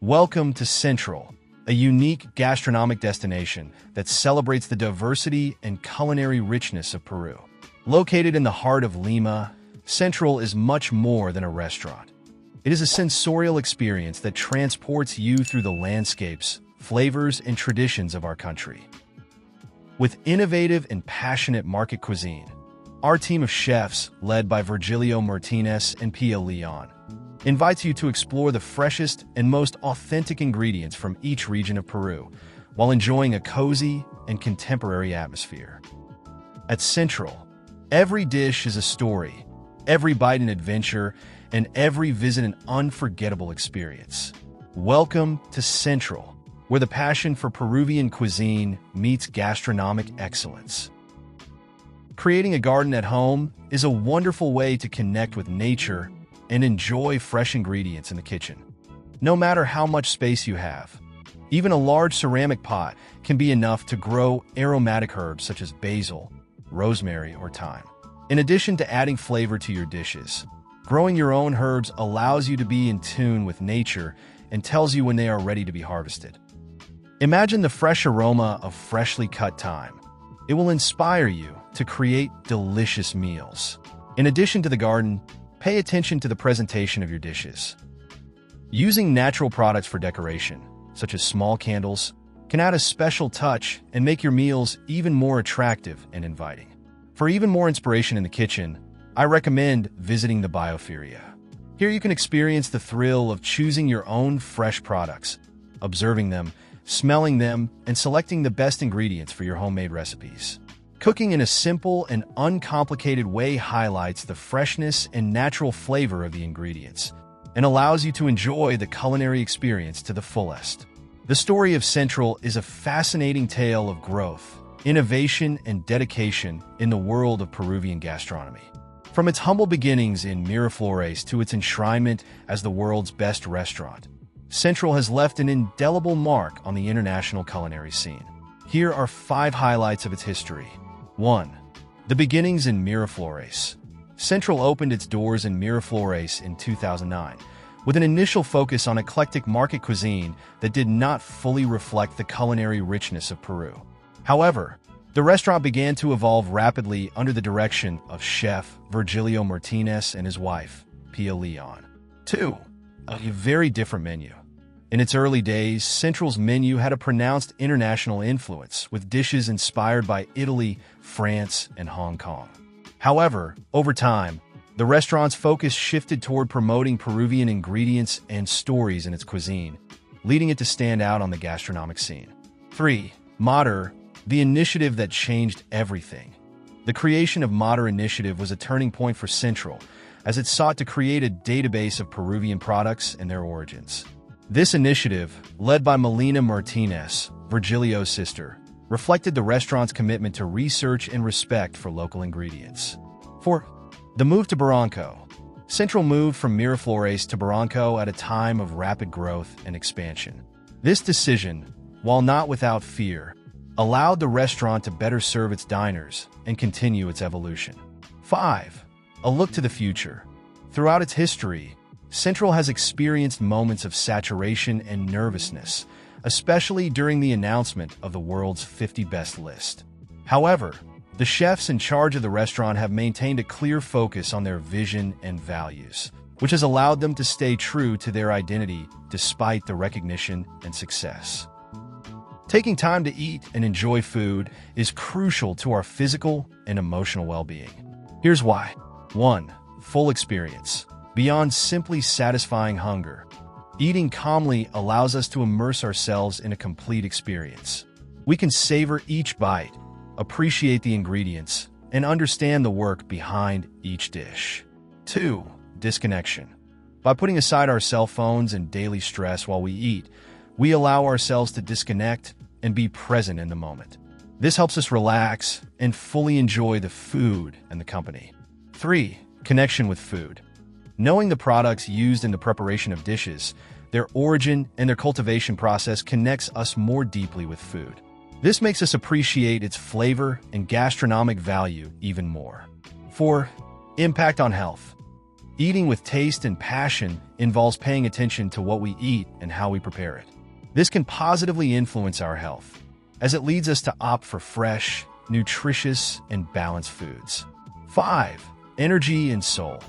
Welcome to Central, a unique gastronomic destination that celebrates the diversity and culinary richness of Peru. Located in the heart of Lima, Central is much more than a restaurant. It is a sensorial experience that transports you through the landscapes, flavors, and traditions of our country. With innovative and passionate market cuisine, our team of chefs, led by Virgilio Martinez and Pia Leon, invites you to explore the freshest and most authentic ingredients from each region of Peru, while enjoying a cozy and contemporary atmosphere. At Central, every dish is a story, every bite an adventure, and every visit an unforgettable experience. Welcome to Central, where the passion for Peruvian cuisine meets gastronomic excellence. Creating a garden at home is a wonderful way to connect with nature and enjoy fresh ingredients in the kitchen. No matter how much space you have, even a large ceramic pot can be enough to grow aromatic herbs such as basil, rosemary, or thyme. In addition to adding flavor to your dishes, growing your own herbs allows you to be in tune with nature and tells you when they are ready to be harvested. Imagine the fresh aroma of freshly cut thyme. It will inspire you to create delicious meals. In addition to the garden, pay attention to the presentation of your dishes. Using natural products for decoration, such as small candles, can add a special touch and make your meals even more attractive and inviting. For even more inspiration in the kitchen, I recommend visiting the Bioferia. Here you can experience the thrill of choosing your own fresh products, observing them, smelling them, and selecting the best ingredients for your homemade recipes. Cooking in a simple and uncomplicated way highlights the freshness and natural flavor of the ingredients and allows you to enjoy the culinary experience to the fullest. The story of Central is a fascinating tale of growth, innovation, and dedication in the world of Peruvian gastronomy. From its humble beginnings in Miraflores to its enshrinement as the world's best restaurant, Central has left an indelible mark on the international culinary scene. Here are 5 highlights of its history. 1. The beginnings in Miraflores. Central opened its doors in Miraflores in 2009, with an initial focus on eclectic market cuisine that did not fully reflect the culinary richness of Peru. However, the restaurant began to evolve rapidly under the direction of Chef Virgilio Martinez and his wife, Pia Leon. 2. A very different menu. In its early days, Central's menu had a pronounced international influence, with dishes inspired by Italy, France, and Hong Kong. However, over time, the restaurant's focus shifted toward promoting Peruvian ingredients and stories in its cuisine, leading it to stand out on the gastronomic scene. 3. Mater, the initiative that changed everything. The creation of Mater Initiative was a turning point for Central, as it sought to create a database of Peruvian products and their origins. This initiative, led by Melina Martinez, Virgilio's sister, reflected the restaurant's commitment to research and respect for local ingredients. 4. The move to Barranco. Central moved from Miraflores to Barranco at a time of rapid growth and expansion. This decision, while not without fear, allowed the restaurant to better serve its diners and continue its evolution. 5. A look to the future. Throughout its history, Central has experienced moments of saturation and nervousness, especially during the announcement of the world's 50 best list. However, the chefs in charge of the restaurant have maintained a clear focus on their vision and values, which has allowed them to stay true to their identity despite the recognition and success. Taking time to eat and enjoy food is crucial to our physical and emotional well-being. Here's why. 1. Full experience. Beyond simply satisfying hunger, eating calmly allows us to immerse ourselves in a complete experience. We can savor each bite, appreciate the ingredients, and understand the work behind each dish. 2. Disconnection. By putting aside our cell phones and daily stress while we eat, we allow ourselves to disconnect and be present in the moment. This helps us relax and fully enjoy the food and the company. 3. Connection with food. Knowing the products used in the preparation of dishes, their origin, and their cultivation process connects us more deeply with food. This makes us appreciate its flavor and gastronomic value even more. 4. Impact on health. Eating with taste and passion involves paying attention to what we eat and how we prepare it. This can positively influence our health, as it leads us to opt for fresh, nutritious, and balanced foods. 5. Energy and soul.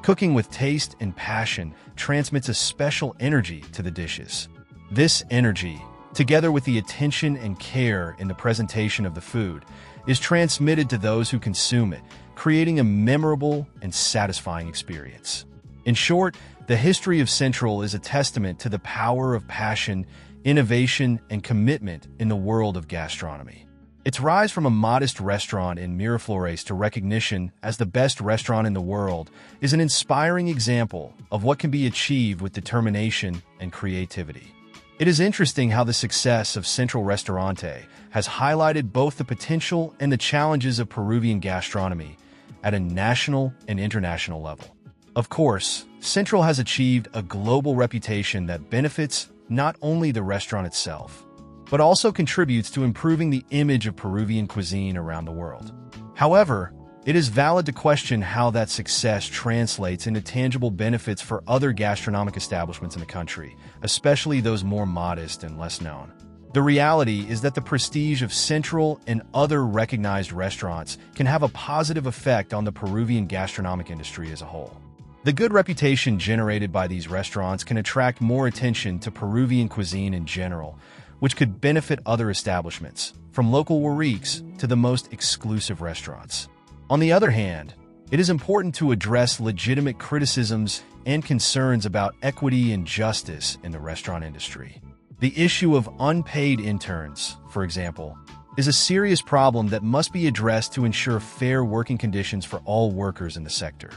Cooking with taste and passion transmits a special energy to the dishes. This energy, together with the attention and care in the presentation of the food, is transmitted to those who consume it, creating a memorable and satisfying experience. In short, the history of Central is a testament to the power of passion, innovation, and commitment in the world of gastronomy. Its rise from a modest restaurant in Miraflores to recognition as the best restaurant in the world is an inspiring example of what can be achieved with determination and creativity. It is interesting how the success of Central Restaurante has highlighted both the potential and the challenges of Peruvian gastronomy at a national and international level. Of course, Central has achieved a global reputation that benefits not only the restaurant itself, but also contributes to improving the image of Peruvian cuisine around the world. However, it is valid to question how that success translates into tangible benefits for other gastronomic establishments in the country, especially those more modest and less known. The reality is that the prestige of Central and other recognized restaurants can have a positive effect on the Peruvian gastronomic industry as a whole. The good reputation generated by these restaurants can attract more attention to Peruvian cuisine in general, which could benefit other establishments, from local huariques to the most exclusive restaurants. On the other hand, it is important to address legitimate criticisms and concerns about equity and justice in the restaurant industry. The issue of unpaid interns, for example, is a serious problem that must be addressed to ensure fair working conditions for all workers in the sector.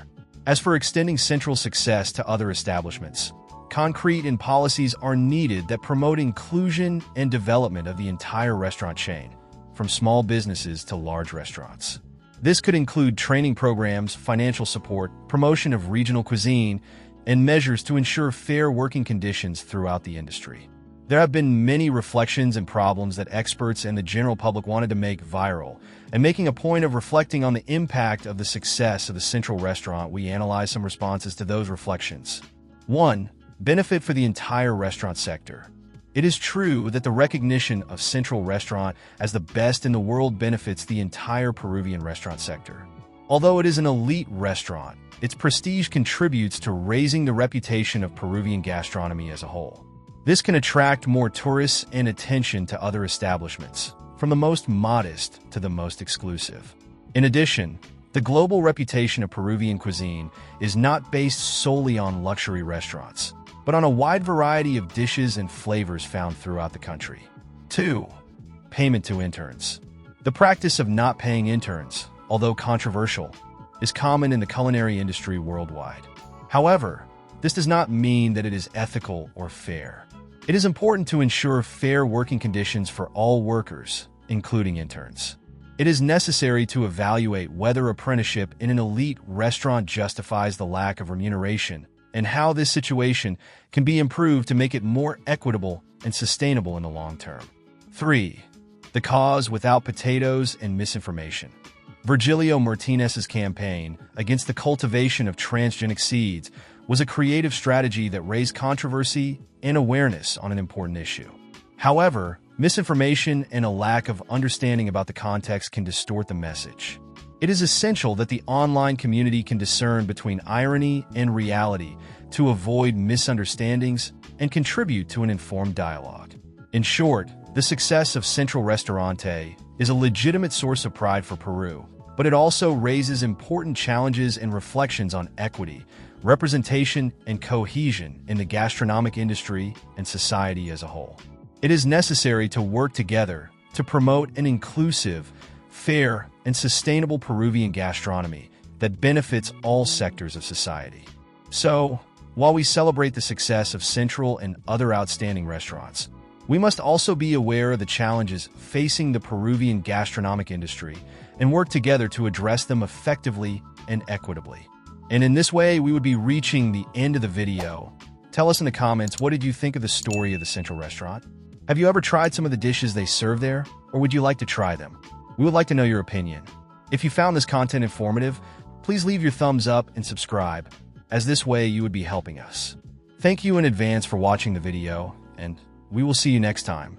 As for extending Central success to other establishments, concrete and policies are needed that promote inclusion and development of the entire restaurant chain, from small businesses to large restaurants. This could include training programs, financial support, promotion of regional cuisine, and measures to ensure fair working conditions throughout the industry. There have been many reflections and problems that experts and the general public wanted to make viral, and making a point of reflecting on the impact of the success of the Central restaurant, we analyze some responses to those reflections. 1. Benefit for the entire restaurant sector. It is true that the recognition of Central Restaurant as the best in the world benefits the entire Peruvian restaurant sector. Although it is an elite restaurant, its prestige contributes to raising the reputation of Peruvian gastronomy as a whole. This can attract more tourists and attention to other establishments, from the most modest to the most exclusive. In addition, the global reputation of Peruvian cuisine is not based solely on luxury restaurants, but on a wide variety of dishes and flavors found throughout the country. 2. Payment to interns. The practice of not paying interns, although controversial, is common in the culinary industry worldwide. However, this does not mean that it is ethical or fair. It is important to ensure fair working conditions for all workers, including interns. It is necessary to evaluate whether apprenticeship in an elite restaurant justifies the lack of remuneration, and how this situation can be improved to make it more equitable and sustainable in the long term. 3. The cause without potatoes and misinformation. Virgilio Martinez's campaign against the cultivation of transgenic seeds was a creative strategy that raised controversy and awareness on an important issue. However, misinformation and a lack of understanding about the context can distort the message. It is essential that the online community can discern between irony and reality to avoid misunderstandings and contribute to an informed dialogue. In short, the success of Central Restaurante is a legitimate source of pride for Peru, but it also raises important challenges and reflections on equity, representation, and cohesion in the gastronomic industry and society as a whole. It is necessary to work together to promote an inclusive, fair, and sustainable Peruvian gastronomy that benefits all sectors of society. So, while we celebrate the success of Central and other outstanding restaurants, we must also be aware of the challenges facing the Peruvian gastronomic industry and work together to address them effectively and equitably. And in this way, we would be reaching the end of the video. Tell us in the comments, what did you think of the story of the Central restaurant? Have you ever tried some of the dishes they serve there, or would you like to try them? We would like to know your opinion. If you found this content informative, please leave your thumbs up and subscribe. as this way you would be helping us. Thank you in advance for watching the video, and we will see you next time.